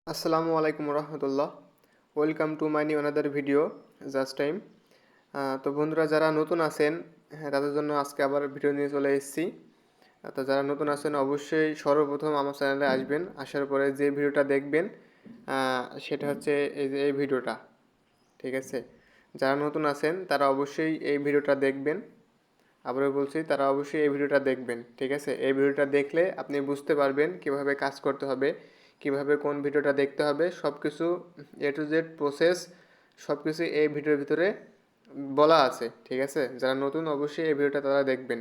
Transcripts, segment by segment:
আসসালামু আলাইকুম রহমতুল্লাহ। Welcome to my new another video just time. তো বন্ধুরা যারা নতুন আছেন, হ্যাঁ, তাদের জন্য আজকে আবার ভিডিও নিয়ে চলে এসেছি। তো যারা নতুন আছেন অবশ্যই সর্বপ্রথম আমার চ্যানেলে আসবেন। আসার পরে যে ভিডিওটা দেখবেন সেটা হচ্ছে এই ভিডিওটা। ঠিক আছে, যারা নতুন আছেন তারা অবশ্যই এই ভিডিওটা দেখবেন। আবারও বলছি, তারা অবশ্যই এই ভিডিওটা দেখবেন। ঠিক আছে, এই ভিডিওটা দেখলে আপনি বুঝতে পারবেন কিভাবে কাজ করতে হবে, কিভাবে কোন ভিডিওটা দেখতে হবে, সব কিছু এ টু জেড প্রসেস সব কিছু এই ভিডিওর ভিতরে বলা আছে। ঠিক আছে, যারা নতুন অবশ্যই এই ভিডিওটা তারা দেখবেন।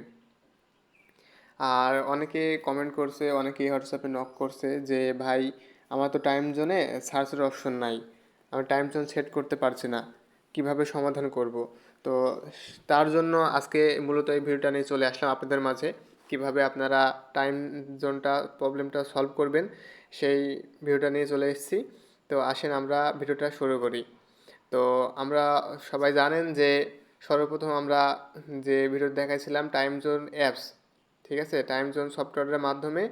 আর অনেকে কমেন্ট করছে, অনেকেই হোয়াটসঅ্যাপে নক করছে যে ভাই আমার তো টাইম জোনে সার্চের অপশন নাই, আমি টাইম জোন সেট করতে পারছি না, কিভাবে সমাধান করব। তো তার জন্য আজকে মূলত এই ভিডিওটা নিয়ে চলে আসলাম আপনাদের মাঝে। কিভাবে আপনারা টাইম জোনটা প্রবলেমটা সলভ করবেন সেই ভিডিওটা নিয়ে চলে এসেছি। তো আসেন আমরা ভিডিওটা শুরু করি। তো আমরা সবাই জানেন যে সর্বপ্রথম আমরা যে ভিডিও দেখাইছিলাম টাইম জোন অ্যাপস। ঠিক আছে, টাইম জোন সফটওয়্যারের মাধ্যমে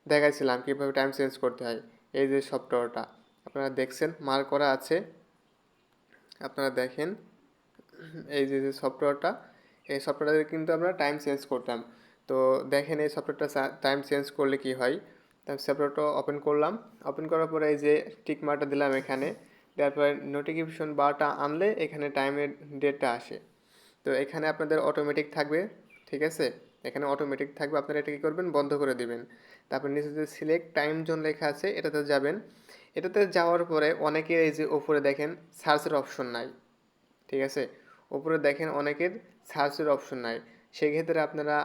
দেখাইছিলাম কীভাবে টাইম চেঞ্জ করতে হয়। এই যে সফটওয়্যারটা আপনারা দেখছেন, মার্ক করা আছে, আপনারা দেখেন। এই যে সফটওয়্যারটা, এই সফটওয়্যারে কিন্তু আমরা টাইম চেঞ্জ করতাম। তো দেখেন এই সফটওয়্যারটা টাইম চেঞ্জ করলে কি হয়। তারপর সফটওয়্যারটা ওপেন করলাম, ওপেন করার পরে এই যে টিক মার্কটা দিলাম এখানে, তারপর নোটিফিকেশন বারটা আনলে এখানে টাইমের ডেটটা আসে। তো এখানে আপনাদের অটোমেটিক থাকবে। ঠিক আছে, এখানে অটোমেটিক থাকবে, আপনারা এটা কী করবেন, বন্ধ করে দিবেন। তারপর নিচে যে সিলেক্ট টাইম জোন লেখা আছে এটাতে যাবেন। এটাতে যাওয়ার পরে অনেকের এই যে ওপরে দেখেন সার্চের অপশন নাই। ঠিক আছে, ওপরে দেখেন অনেকের সার্চের অপশন নাই। সেক্ষেত্রে আপনারা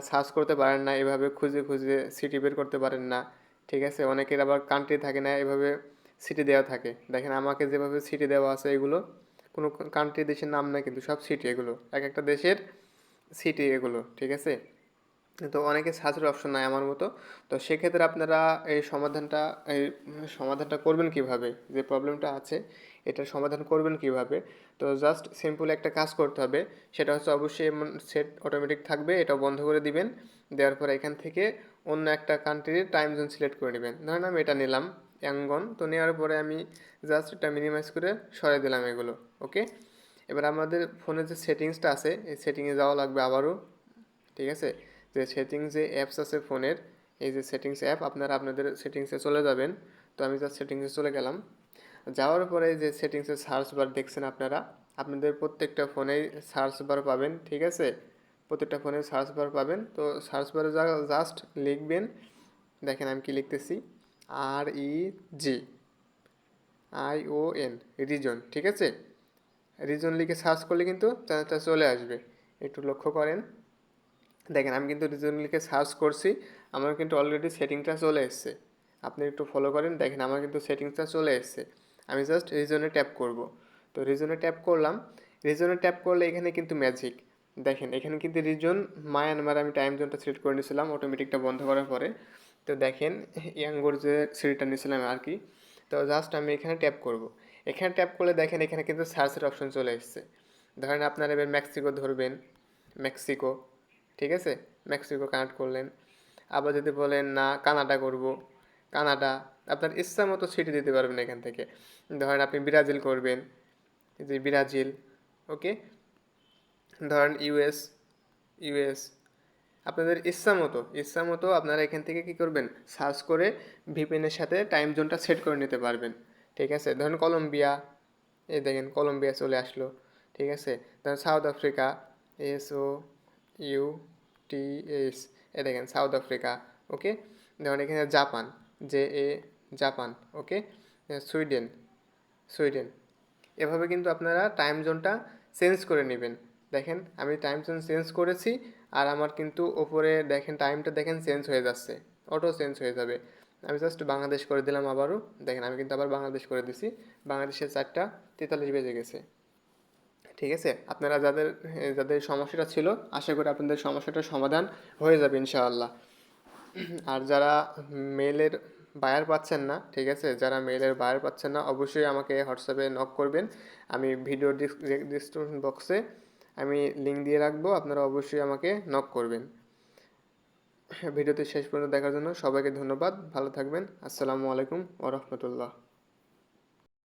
সার্চ করতে পারেন না, এভাবে খুঁজে খুঁজে সিটি বের করতে পারেন না। ঠিক আছে, অনেকের আবার কান্ট্রি থাকে না, এভাবে সিটি দেওয়া থাকে। দেখেন আমাকে যেভাবে সিটি দেওয়া আছে এগুলো কোনো কান্ট্রি দেশের নাম না, কিন্তু সব সিটি, এগুলো এক একটা দেশের সিটি এগুলো। ঠিক আছে, তো অনেকে সার্চের অপশন নাই আমার মতো। তো সেক্ষেত্রে আপনারা এই সমাধানটা করবেন কিভাবে, যে প্রবলেমটা আছে এটার সমাধান করবেন কিভাবে। তো জাস্ট সিম্পল একটা কাজ করতে হবে, সেটা হচ্ছে অবশ্যই এমন সেট অটোমেটিক থাকবে, এটা বন্ধ করে দিবেন। দেওয়ার পরে এখান থেকে অন্য একটা কান্ট্রির টাইম জোন সিলেক্ট করে নেবেন। ধরেন আমি এটা নিলাম ইয়াঙ্গন, তো নেওয়ার পরে আমি জাস্ট এটা মিনিমাইজ করে সরিয়ে দিলাম এগুলো। ওকে, এবার আমাদের ফোনের যে সেটিংসটা আছে এই সেটিংয়ে যাওয়া লাগবে আবারও। ঠিক আছে, যে সেটিংস যে অ্যাপস আছে ফোনের, এই যে সেটিংস অ্যাপ, আপনারা আপনাদের সেটিংসে চলে যাবেন। তো আমি জাস্ট সেটিংসে চলে গেলাম। যাওয়ার পরে যে সেটিংসের সার্চ বার দেখছেন আপনারা, আপনাদের প্রত্যেকটা ফোনেই সার্চ বার পাবেন। ঠিক আছে, প্রত্যেকটা ফোনে সার্চ বার পাবেন। তো সার্চ বারে জাস্ট লিখবেন, দেখেন আমি কি লিখতেছি, REGION, রিজন। ঠিক আছে, রিজন লিখে সার্চ করলে কিন্তু চ্যানেলটা চলে আসবে। একটু লক্ষ্য করেন, দেখেন আমি কিন্তু রিজন লিখে সার্চ করছি, আমার কিন্তু অলরেডি সেটিংটা চলে এসছে। আপনি একটু ফলো করেন, দেখেন আমার কিন্তু সেটিংসটা চলে এসছে। আমি জাস্ট রিজনে ট্যাপ করব। তো রিজনে ট্যাপ করলাম, রিজনে ট্যাপ করলে এখানে কিন্তু ম্যাজিক, দেখেন এখানে কিন্তু রিজন মায়ানমার আমি টাইম জোনটা সিলেক্ট করে নিয়েছিলাম অটোমেটিকটা বন্ধ করার পরে। তো দেখেন ইয়াঙ্গোর যে সিরিজটা নিয়েছিলাম আর কি। তো জাস্ট আমি এখানে ট্যাপ করব। এখানে ট্যাপ করলে দেখেন এখানে কিন্তু সার্চের অপশন চলে এসছে। ধরেন আপনারা এবার মেক্সিকো ধরবেন, মেক্সিকো। ঠিক আছে, মেক্সিকো কানেক্ট করলেন। আবার যদি বলেন না কানাডা করব, কানাডা, আপনার ইচ্ছা মতো সিটি দিতে পারবেন এখান থেকে। ধরেন আপনি ব্রাজিল করবেন, যে ব্রাজিল। ওকে, ধরেন ইউএস, আপনাদের ইচ্ছা মতো আপনারা এখান থেকে কী করবেন, সার্চ করে ভিপিএনের সাথে টাইম জোনটা সেট করে নিতে পারবেন। ঠিক আছে, ধরেন কলম্বিয়া, এই দেখেন কলম্বিয়া চলে আসলো। ঠিক আছে, ধরেন সাউথ আফ্রিকা, SOUTH, এই দেখেন সাউথ আফ্রিকা। ওকে, ধরেন এখানে জাপান, JA, জাপান। ওকে, সুইডেন, সুইডেন। এভাবে কিন্তু আপনারা টাইম জোনটা চেঞ্জ করে নেবেন। দেখেন আমি টাইম জোন চেঞ্জ করেছি, আর আমার কিন্তু ওপরে দেখেন টাইমটা দেখেন চেঞ্জ হয়ে যাচ্ছে, অটো চেঞ্জ হয়ে যাবে। আমি জাস্ট বাংলাদেশ করে দিলাম আবারও, দেখেন আমি কিন্তু আবার বাংলাদেশ করে দিছি, বাংলাদেশের 4:43 বেজে গেছে। ঠিক আছে, আপনারা যাদের যাদের সমস্যাটা ছিল, আশা করি আপনাদের সমস্যাটার সমাধান হয়ে যাবে ইনশাআল্লাহ। আর যারা মেলের বায়ার পাচ্ছেন না, ঠিক আছে, যারা মেলের বায়ার পাচ্ছেন না অবশ্যই আমাকে হোয়াটসঅ্যাপে নক করবেন। আমি ভিডিও ডিসক্রিপশন বক্সে আমি লিঙ্ক দিয়ে রাখবো, আপনারা অবশ্যই আমাকে নক করবেন। ভিডিওটি শেষ পর্যন্ত দেখার জন্য সবাইকে ধন্যবাদ। ভালো থাকবেন। আসসালামু আলাইকুম ওয়া রাহমাতুল্লাহ।